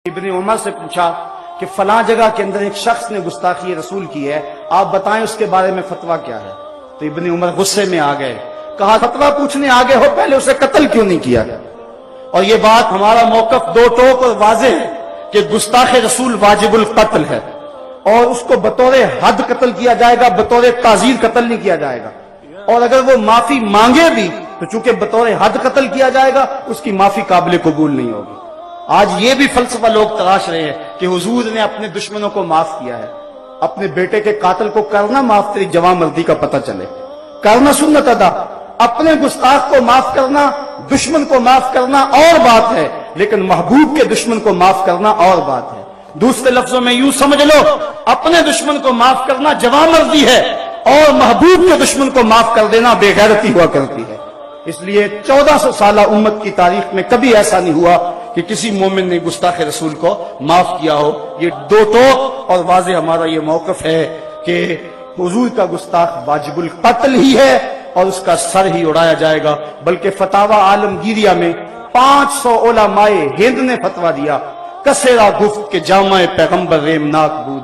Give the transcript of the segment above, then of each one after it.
ابن عمر سے پوچھا کہ فلاں جگہ کے اندر ایک شخص نے گستاخی رسول کی ہے، آپ بتائیں اس کے بارے میں فتویٰ کیا ہے؟ تو ابن عمر غصے میں آ گئے، کہا فتویٰ پوچھنے آگے ہو پہلے اسے قتل کیوں نہیں کیا؟ اور یہ بات ہمارا موقف دو ٹوک اور واضح ہے کہ گستاخ رسول واجب القتل ہے، اور اس کو بطور حد قتل کیا جائے گا، بطور تعزیر قتل نہیں کیا جائے گا، اور اگر وہ معافی مانگے بھی تو چونکہ بطور حد قتل کیا جائے گا اس کی معافی قابل قبول نہیں ہوگی۔ آج یہ بھی فلسفہ لوگ تراش رہے ہیں کہ حضور نے اپنے دشمنوں کو معاف کیا ہے، اپنے بیٹے کے قاتل کو کرنا معاف تیری جوان مردی کا پتہ چلے، کرنا سنت ادا، اپنے گستاخ کو معاف کرنا، دشمن کو معاف کرنا اور بات ہے، لیکن محبوب کے دشمن کو معاف کرنا اور بات ہے۔ دوسرے لفظوں میں یوں سمجھ لو، اپنے دشمن کو معاف کرنا جوان مردی ہے اور محبوب کے دشمن کو معاف کر دینا بے غیرتی ہوا کرتی ہے۔ اس لیے 1400 سالہ امت کی تاریخ میں کبھی ایسا نہیں ہوا کہ کسی مومن نے گستاخ رسول کو معاف کیا ہو۔ یہ دو ٹوک اور واضح ہمارا یہ موقف ہے کہ حضور کا گستاخ واجب القتل ہی ہے اور اس کا سر ہی اڑایا جائے گا۔ بلکہ فتاوی عالمگیریہ میں 500 علماء ہند نے فتویٰ دیا، کسیرا گفت کہ جامع پیغمبر ریمناک بود۔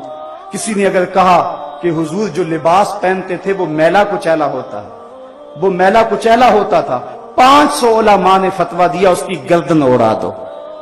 کسی نے اگر کہا کہ حضور جو لباس پہنتے تھے وہ میلا کچیلا ہوتا ہے، وہ میلا کچیلا ہوتا تھا، 500 علماء نے فتویٰ دیا اس کی گردن اڑا دو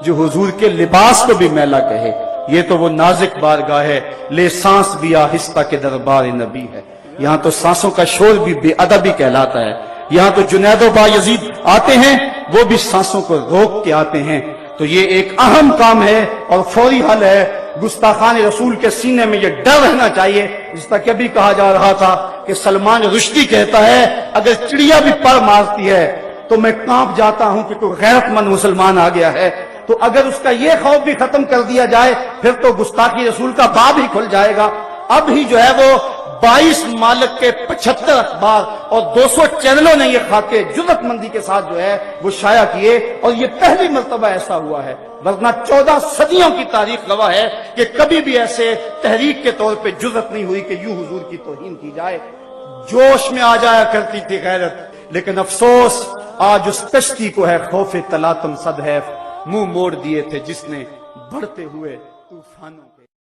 جو حضور کے لباس کو بھی میلا کہے۔ یہ تو وہ نازک بارگاہ ہے، لے سانس بھی آہستہ کے دربار نبی ہے۔ یہاں تو سانسوں کا شور بھی بے ادبی کہلاتا ہے۔ یہاں تو جنید و بایزید آتے ہیں، وہ بھی سانسوں کو روک کے آتے ہیں۔ تو یہ ایک اہم کام ہے اور فوری حل ہے۔ گستاخان رسول کے سینے میں یہ ڈر رہنا چاہیے، جس طرح کبھی کہا جا رہا تھا کہ سلمان رشدی کہتا ہے اگر چڑیا بھی پر مارتی ہے تو میں کانپ جاتا ہوں کہ کوئی غیرت مند مسلمان آ گیا ہے۔ تو اگر اس کا یہ خوف بھی ختم کر دیا جائے پھر تو گستاخی رسول کا باب ہی کھل جائے گا۔ اب ہی جو ہے وہ 22 ممالک کے 75 اخبار اور 200 چینلوں نے یہ خاکے جرأت مندی کے ساتھ جو ہے وہ شائع کیے، اور یہ پہلی مرتبہ ایسا ہوا ہے، ورنہ 14 صدیوں کی تاریخ گواہ ہے کہ کبھی بھی ایسے تحریک کے طور پہ جرأت نہیں ہوئی کہ یوں حضور کی توہین کی جائے۔ جوش میں آ جایا کرتی تھی غیرت، لیکن افسوس آج اس کشتی کو ہے خوف تلاطم صد حیف، منہ موڑ دیے تھے جس نے بڑھتے ہوئے طوفانوں